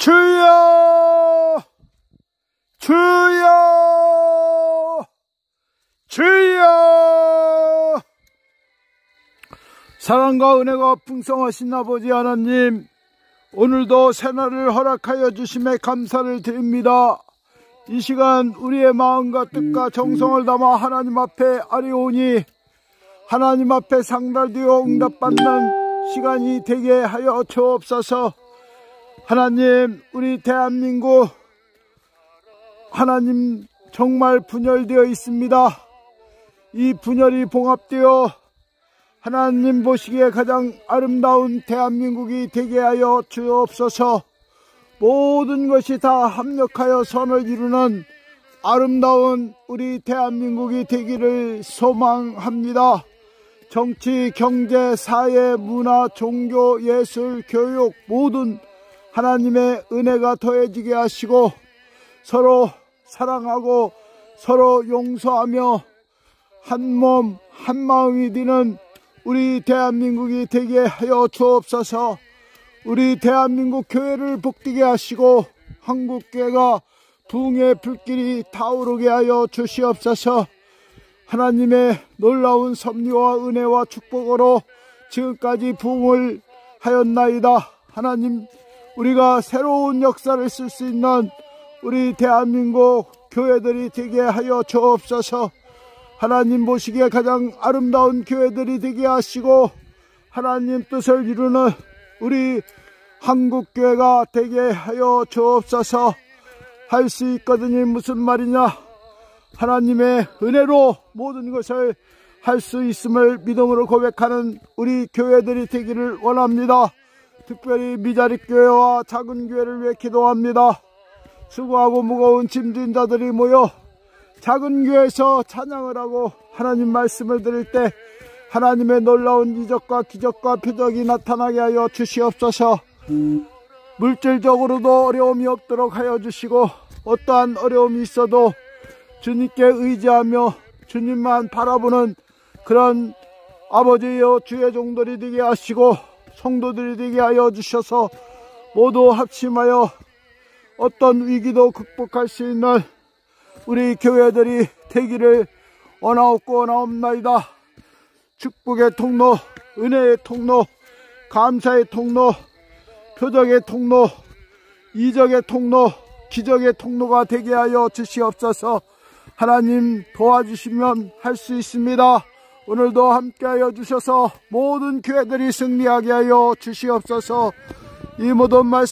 주여, 주여, 주여. 사랑과 은혜가 풍성하신 아버지 하나님, 오늘도 새날을 허락하여 주심에 감사를 드립니다. 이 시간 우리의 마음과 뜻과 정성을 담아 하나님 앞에 아뢰오니 하나님 앞에 상달되어 응답받는 시간이 되게 하여 주옵소서. 하나님, 우리 대한민국 하나님 정말 분열되어 있습니다. 이 분열이 봉합되어 하나님 보시기에 가장 아름다운 대한민국이 되게 하여 주옵소서. 모든 것이 다 합력하여 선을 이루는 아름다운 우리 대한민국이 되기를 소망합니다. 정치, 경제, 사회, 문화, 종교, 예술, 교육 모든 하나님의 은혜가 더해지게 하시고 서로 사랑하고 서로 용서하며 한 몸 한 마음이 되는 우리 대한민국이 되게 하여 주옵소서. 우리 대한민국 교회를 복되게 하시고 한국교회가 부흥의 불길이 타오르게 하여 주시옵소서. 하나님의 놀라운 섭리와 은혜와 축복으로 지금까지 부흥을 하였나이다. 하나님, 우리가 새로운 역사를 쓸 수 있는 우리 대한민국 교회들이 되게 하여 주옵소서. 하나님 보시기에 가장 아름다운 교회들이 되게 하시고 하나님 뜻을 이루는 우리 한국교회가 되게 하여 주옵소서. 할 수 있거든요. 무슨 말이냐? 하나님의 은혜로 모든 것을 할 수 있음을 믿음으로 고백하는 우리 교회들이 되기를 원합니다. 특별히 미자립교회와 작은 교회를 위해 기도합니다. 수고하고 무거운 짐진 자들이 모여 작은 교회에서 찬양을 하고 하나님 말씀을 들을 때 하나님의 놀라운 이적과 기적과 표적이 나타나게 하여 주시옵소서. 물질적으로도 어려움이 없도록 하여 주시고 어떠한 어려움이 있어도 주님께 의지하며 주님만 바라보는 그런 아버지여 주의 종들이 되게 하시고 성도들이 되게 하여 주셔서 모두 합심하여 어떤 위기도 극복할 수 있는 우리 교회들이 되기를 원하옵나이다. 축복의 통로, 은혜의 통로, 감사의 통로, 표적의 통로, 이적의 통로, 기적의 통로가 되게 하여 주시옵소서. 하나님 도와주시면 할 수 있습니다. 오늘도 함께하여 주셔서 모든 교회들이 승리하게 하여 주시옵소서. 이 모든 말씀